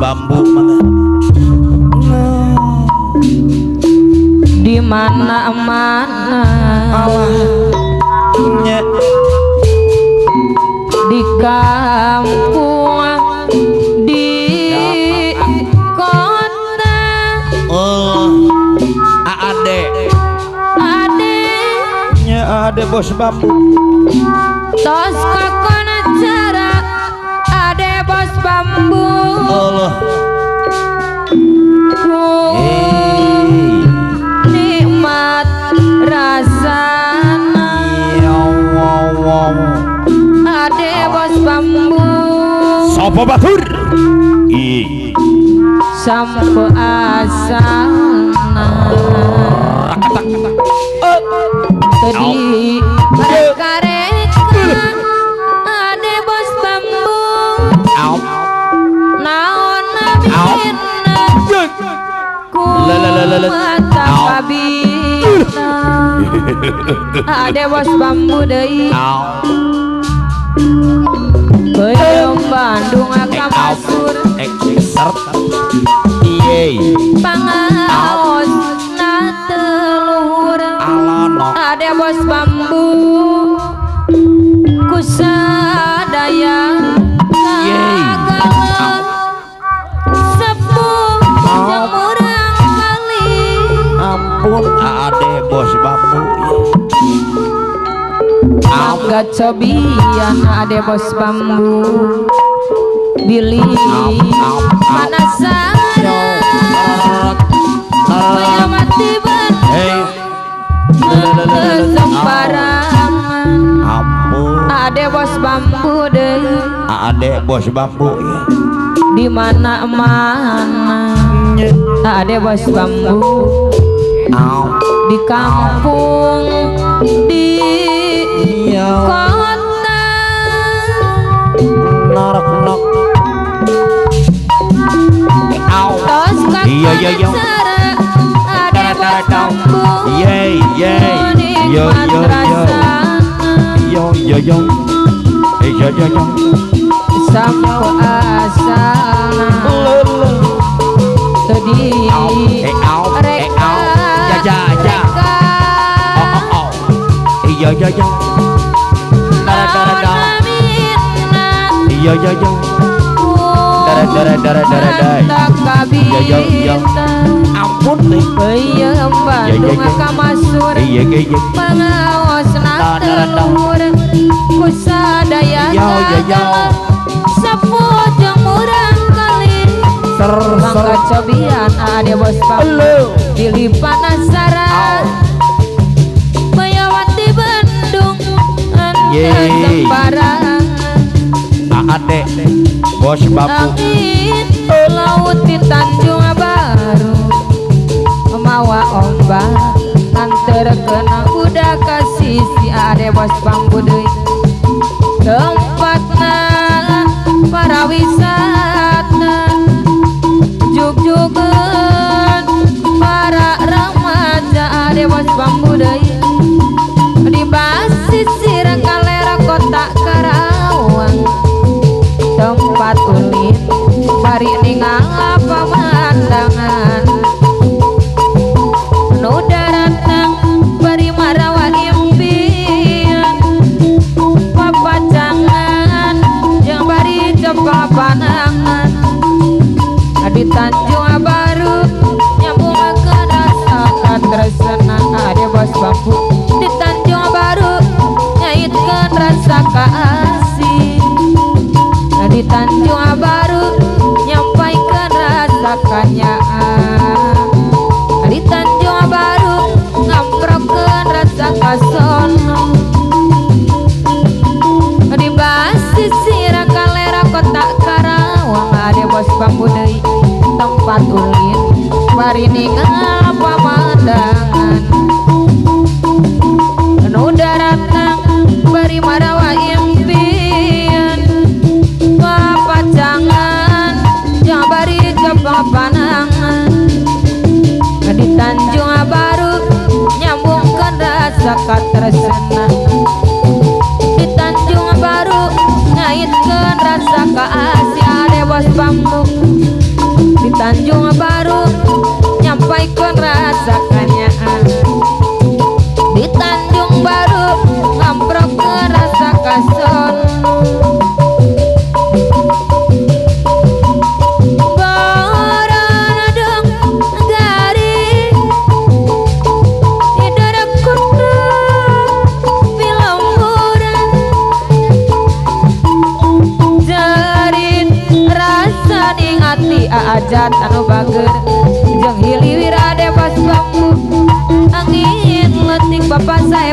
Bambu di mana-mana di kampung di kota ade bos bambu tos kakona cara ade bos bambu Allah nikmat rasana ade bos bambu sopo batur sampo asana tadi mereka ade bos bambu naon nabina ku mata kabina ade bos bambu deui Belum Bandung aka masur pangaos na telur ade bos bambu kusadaya kagala sepuh jemurang kali ampun ade bos bambu angga cobian ade bos bambu bilih panasaran menyamati sembarangan ade bos bambu deui ade bos bambu di mana-mana ade bos bambu di kampung di kota narak-nak tos iya ade bos bambu yo sampo asana tadi reka ampun nih Bandung aka masur pangaos na telur kusadaya kagala sepuh jemurang kali mangga cobian ade bos bambu pilih panasaran mayawati Bandung anda sembarangan ade bos bambu angin laut di Tanjung Baru mawa ombak antara kena udah kasih si ade bos bambu deui tempatna para wisata jug-jugan para remaja ade bos bambu deui di basisir kalera kota Karawang tempat unik bari ningal pemandangan nu daratang bari marawa impian papacangan jeung bari coba panangan di Tanjung Baru nyambung ke rasa katresna ade bos bambu bari marawa impian papacangan jang bari kepapanangan di Tanjung Baru nyambungkan rasa katresna di Tanjung Baru ngaitkan rasa kaasih ade bos bambu di Tanjung Baru nyampaikan rasa kanyaan di Tanjung Baru ngamprokkan rasa kason ajat anu bager jeung hiliwir ade bos bambu angin letik bapak saya